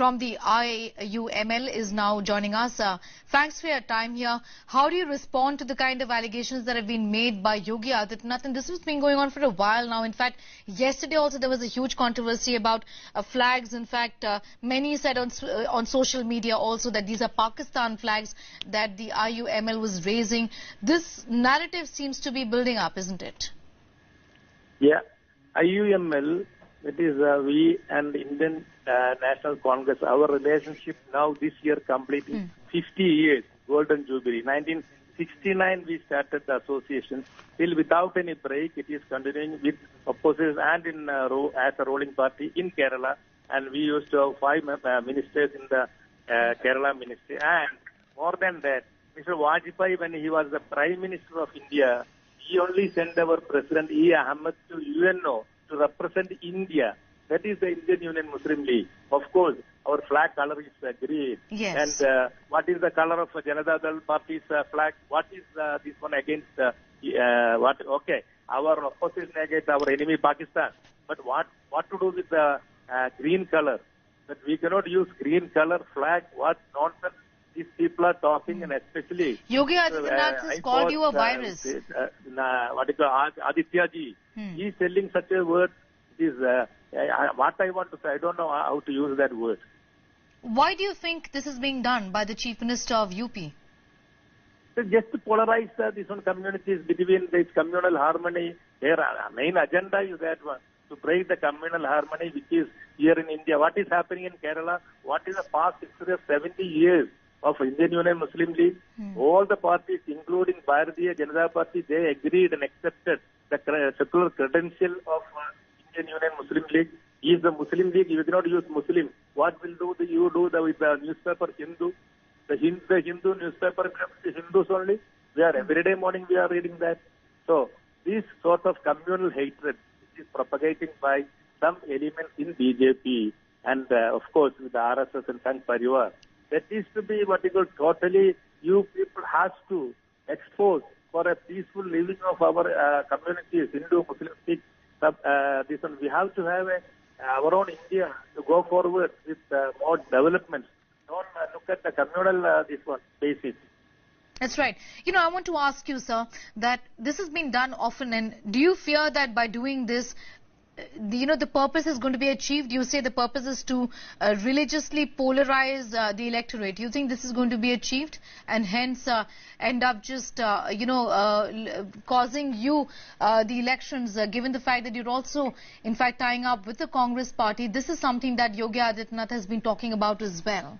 from the Iuml is now joining us. Thanks for your time here. How do you respond to the kind of allegations that have been made by Yogi Adityanath? And this has been going on for a while now. In fact, yesterday also there was a huge controversy about flags. In fact, many said on social media also that these are Pakistan flags that the Iuml was raising. This narrative seems to be building up, isn't it? Yeah, Iuml, that is we and Indian National Congress, our relationship now this year completing 50 years, Golden Jubilee. 1969 we started the association. Still without any break, it is continuing with opposition and in as a ruling party in Kerala. And we used to have 5 ministers in the Kerala ministry. And more than that, Mr. Vajpayee, when he was the Prime Minister of India, he only sent our President E. Ahmed to UNO to represent India. That is the Indian Union Muslim League. Of course, our flag color is green. Yes. And what is the color of Janata Dal Party's flag? What is this one against what? Okay, our opposition against our enemy Pakistan. But what to do with the green color? That we cannot use green color flag. What nonsense these people are talking, and especially Yogi Adityanath has called you a virus. What is Aditya ji? He is telling such a word. It is what I want to say. I don't know how to use that word. Why do you think this is being done by the Chief Minister of UP? So just to polarize these one communities between this communal harmony. Their main agenda is that one, to break the communal harmony which is here in India. What is happening in Kerala? What is the past history of 70 years of Indian Union Muslim League? All the parties, including Bharatiya Janata Party, they agreed and accepted the secular credential of Indian Union Muslim League. If the Muslim League, you cannot use Muslim, what will you do with the newspaper Hindu? The Hindu newspaper becomes the Hindus only. Every day morning we are reading that. So this sort of communal hatred is propagating by some elements in BJP and of course with the RSS and Sangh Parivar. That is to be what you call totally, you people has to expose for a peaceful living of our communities, Hindu, Muslim, Sikh. This one, we have to have our own India to go forward with more developments. Don't look at the communal this one basis. That's right. You know, I want to ask you, sir, that this has been done often, and do you fear that by doing this, the purpose is going to be achieved? You say the purpose is to religiously polarize the electorate. Do you think this is going to be achieved and hence end up just, causing you the elections, given the fact that you're also, in fact, tying up with the Congress party? This is something that Yogi Adityanath has been talking about as well.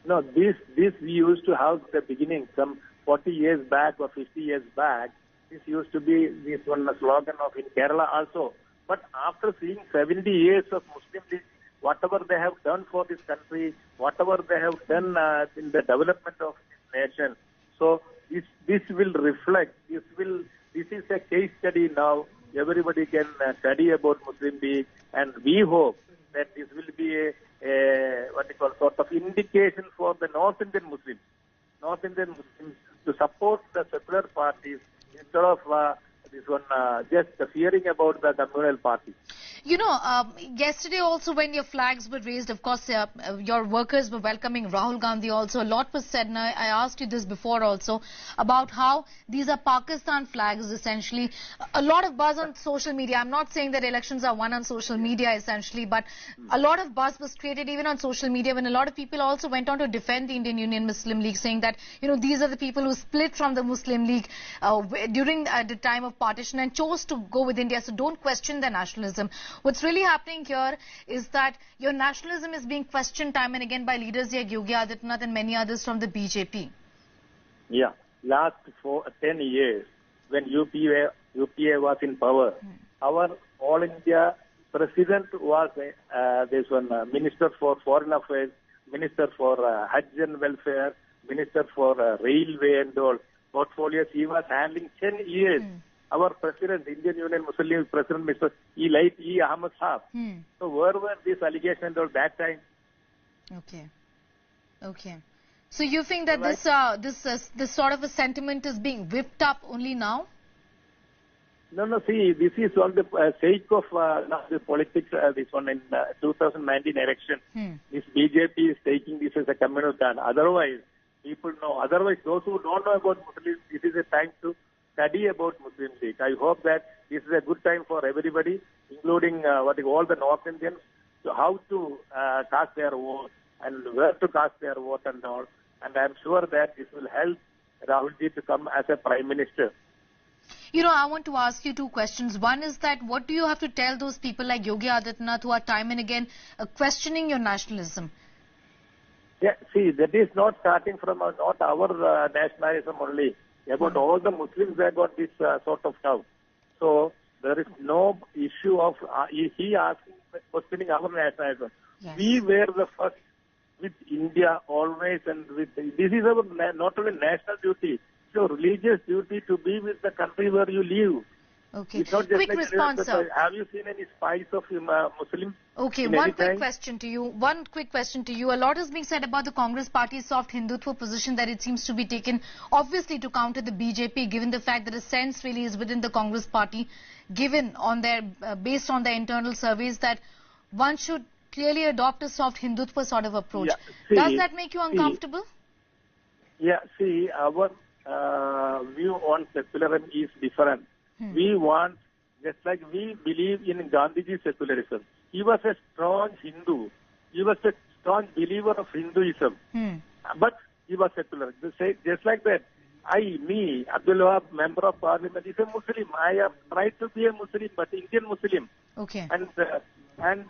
No, this we used to have at the beginning, some 40 years back or 50 years back. This used to be this one slogan of in Kerala also. But after seeing 70 years of Muslim League, whatever they have done for this country, whatever they have done in the development of this nation, so this will reflect. This is a case study now. Everybody can study about Muslim League, and we hope that this will be a sort of indication for the North Indian Muslims to support the secular parties instead of this one just fearing about the communal party. You know, yesterday also when your flags were raised, of course, your workers were welcoming Rahul Gandhi also. A lot was said, and I asked you this before also, about how these are Pakistan flags essentially. A lot of buzz on social media. I'm not saying that elections are won on social media essentially, but a lot of buzz was created even on social media when a lot of people also went on to defend the Indian Union Muslim League, saying that, these are the people who split from the Muslim League during the time of partition and chose to go with India. So don't question their nationalism. What's really happening here is that your nationalism is being questioned time and again by leaders like Yogi Adityanath and many others from the BJP. Yeah, last 10 years when UPA was in power, our All India President was this one Minister for Foreign Affairs, Minister for Hajj and Welfare, Minister for Railway and all portfolios. He was handling 10 years. Our President, Indian Union Muslim League President, Mr. E. Ahmed Saab. So where were these allegations all that time? Okay. So you think that this sort of a sentiment is being whipped up only now? No, see, this is on the sake of the politics, this one in 2019 election. This BJP is taking this as a communal stand. Otherwise, people know. Otherwise, those who don't know about Muslims, it is a time to study about Muslim League. I hope that this is a good time for everybody, including all the North Indians, to how to cast their vote and where to cast their vote and all. And I'm sure that this will help Rahulji to come as a Prime Minister. You know, I want to ask you two questions. One is that what do you have to tell those people like Yogi Adityanath who are time and again questioning your nationalism? Yeah, see, that is not starting from not our nationalism only. About all the Muslims, they got this sort of doubt. So there is no issue of he asking, questioning our nationalism. Yes. We were the first with India always, and with this is our not only national duty, it's your religious duty to be with the country where you live. Okay. It's not just Quick like response, sir. Have you seen any spies of Muslims? Okay, one quick question to you. A lot is being said about the Congress party's soft Hindutva position that it seems to be taken, obviously, to counter the BJP, given the fact that a sense really is within the Congress party, given on their based on their internal surveys, that one should clearly adopt a soft Hindutva sort of approach. Yeah, see, does that make you uncomfortable? See, our view on secularism is different. We want, just like we believe in Gandhiji's secularism. He was a strong Hindu. He was a strong believer of Hinduism. But he was secular. Just like that, Abdul Wahab, Member of Parliament, is a Muslim. I have tried to be a Muslim, but Indian Muslim. Okay. And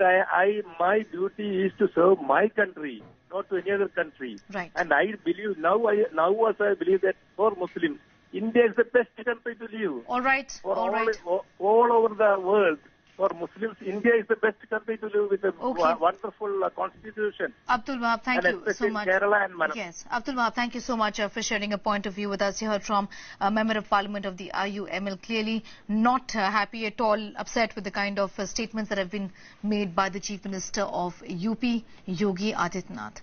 my duty is to serve my country, not to any other country. Right. And I believe now also I believe that for Muslims, India is the best country to live. All right. For all right. all over the world, for Muslims, India is the best country to live with a wonderful constitution. Abdul Wahab, thank you so much. Kerala and Malabar. Yes, Abdul Wahab, thank you so much for sharing a point of view with us. You heard from a Member of Parliament of the Iuml, clearly not happy at all, upset with the kind of statements that have been made by the Chief Minister of UP, Yogi Adityanath.